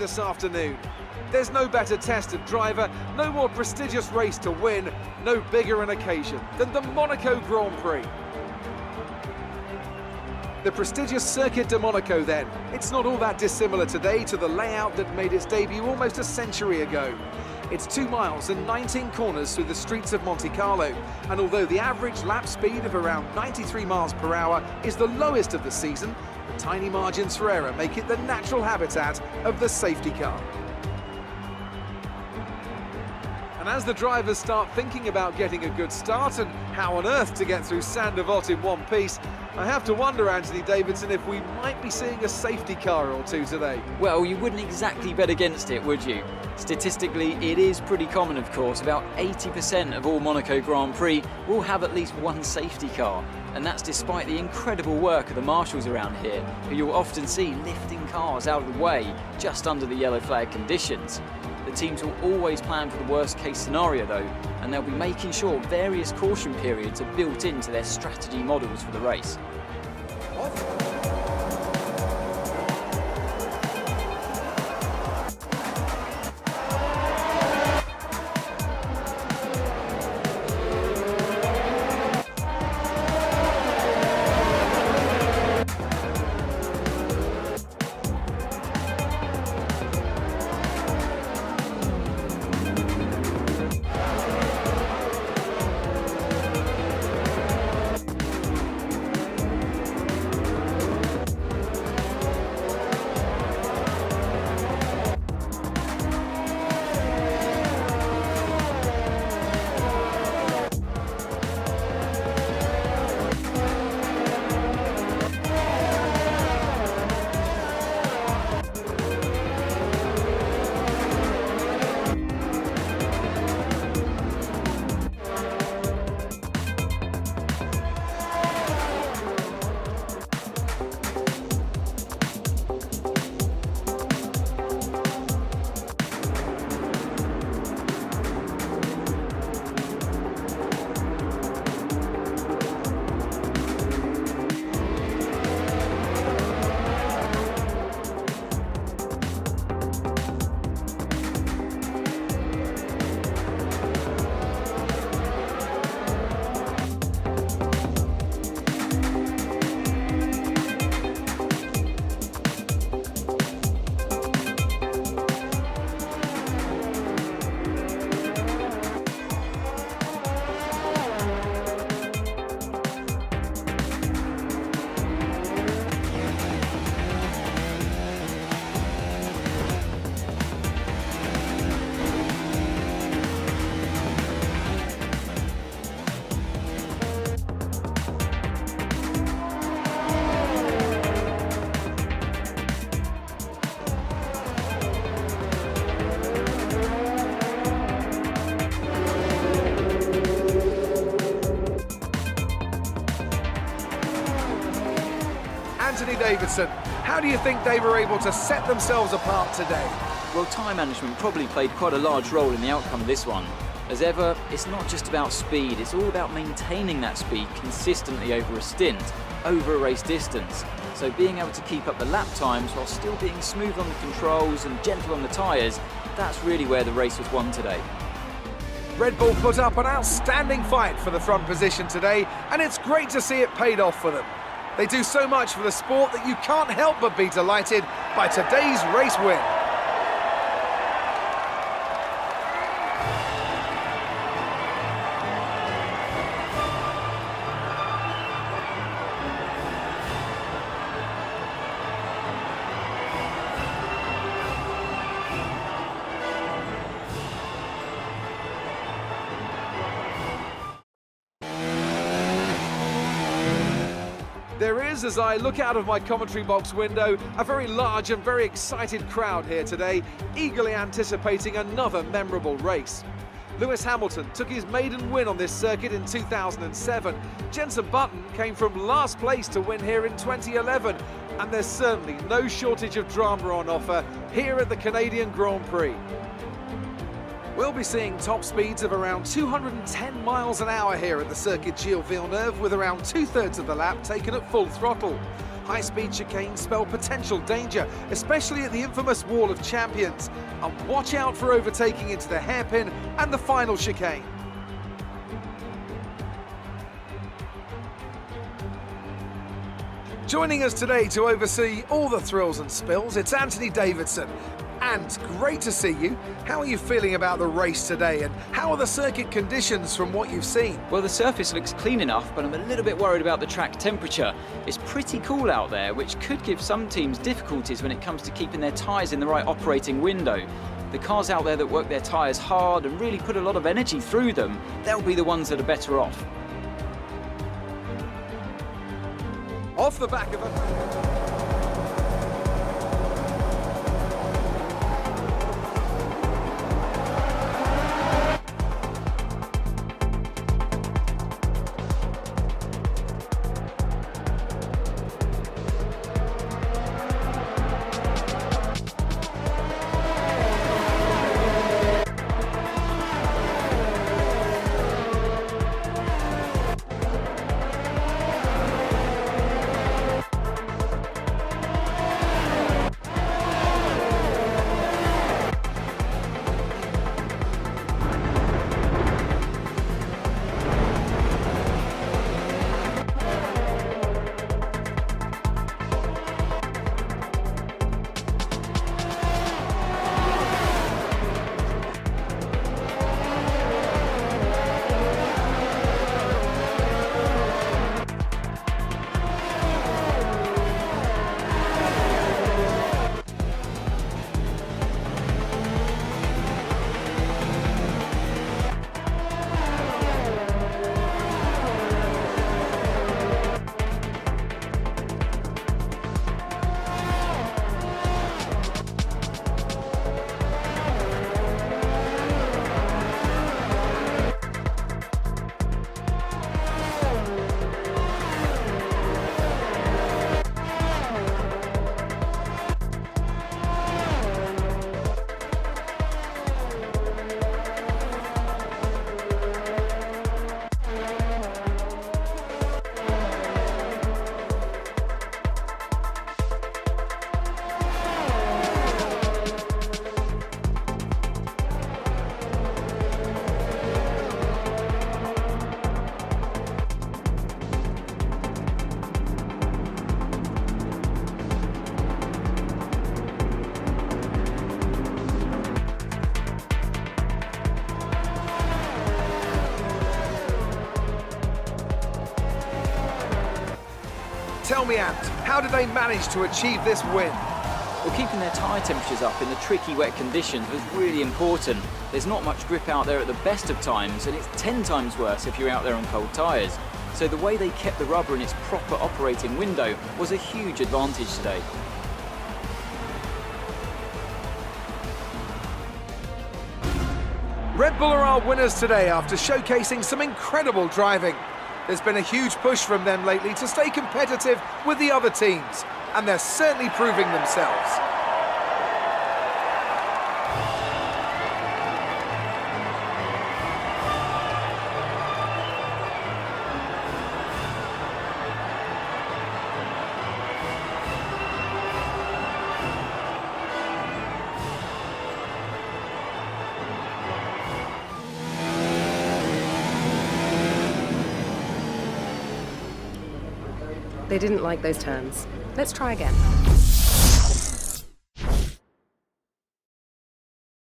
this afternoon. There's no better test of driver, no more prestigious race to win, no bigger an occasion than the Monaco Grand Prix. The prestigious Circuit de Monaco then. It's not all that dissimilar today to the layout that made its debut almost a century ago. It's 2 miles and 19 corners through the streets of Monte Carlo, and although the average lap speed of around 93 miles per hour is the lowest of the season, the tiny margins for error make it the natural habitat of the safety car. And as the drivers start thinking about getting a good start and how on earth to get through Saint-Devote in one piece, I have to wonder, Anthony Davidson, if we might be seeing a safety car or two today. Well, you wouldn't exactly bet against it, would you? Statistically, it is pretty common, of course. About 80% of all Monaco Grand Prix will have at least one safety car. And that's despite the incredible work of the marshals around here, who you'll often see lifting cars out of the way just under the yellow flag conditions. The teams will always plan for the worst case scenario though, and they'll be making sure various caution periods are built into their strategy models for the race. Anthony Davidson, how do you think they were able to set themselves apart today? Well, time management probably played quite a large role in the outcome of this one. As ever, it's not just about speed, it's all about maintaining that speed consistently over a stint, over a race distance. So being able to keep up the lap times while still being smooth on the controls and gentle on the tyres, that's really where the race was won today. Red Bull put up an outstanding fight for the front position today, and it's great to see it paid off for them. They do so much for the sport that you can't help but be delighted by today's race win. There is, as I look out of my commentary box window, a very large and very excited crowd here today, eagerly anticipating another memorable race. Lewis Hamilton took his maiden win on this circuit in 2007. Jenson Button came from last place to win here in 2011, and there's certainly no shortage of drama on offer here at the Canadian Grand Prix. We'll be seeing top speeds of around 210 miles an hour here at the Circuit Gilles Villeneuve, with around 2/3 of the lap taken at full throttle. High-speed chicanes spell potential danger, especially at the infamous Wall of Champions. And watch out for overtaking into the hairpin and the final chicane. Joining us today to oversee all the thrills and spills, it's Anthony Davidson. And great to see you. How are you feeling about the race today, and how are the circuit conditions from what you've seen? Well, the surface looks clean enough, but I'm a little bit worried about the track temperature. It's pretty cool out there, which could give some teams difficulties when it comes to keeping their tyres in the right operating window. The cars out there that work their tyres hard and really put a lot of energy through them, they'll be the ones that are better off. Off the back of a... Tell me, Ant, how did they manage to achieve this win? Well, keeping their tyre temperatures up in the tricky wet conditions was really important. There's not much grip out there at the best of times, and it's 10 times worse if you're out there on cold tyres. So the way they kept the rubber in its proper operating window was a huge advantage today. Red Bull are our winners today after showcasing some incredible driving. There's been a huge push from them lately to stay competitive with the other teams, and they're certainly proving themselves. They didn't like those turns. Let's try again.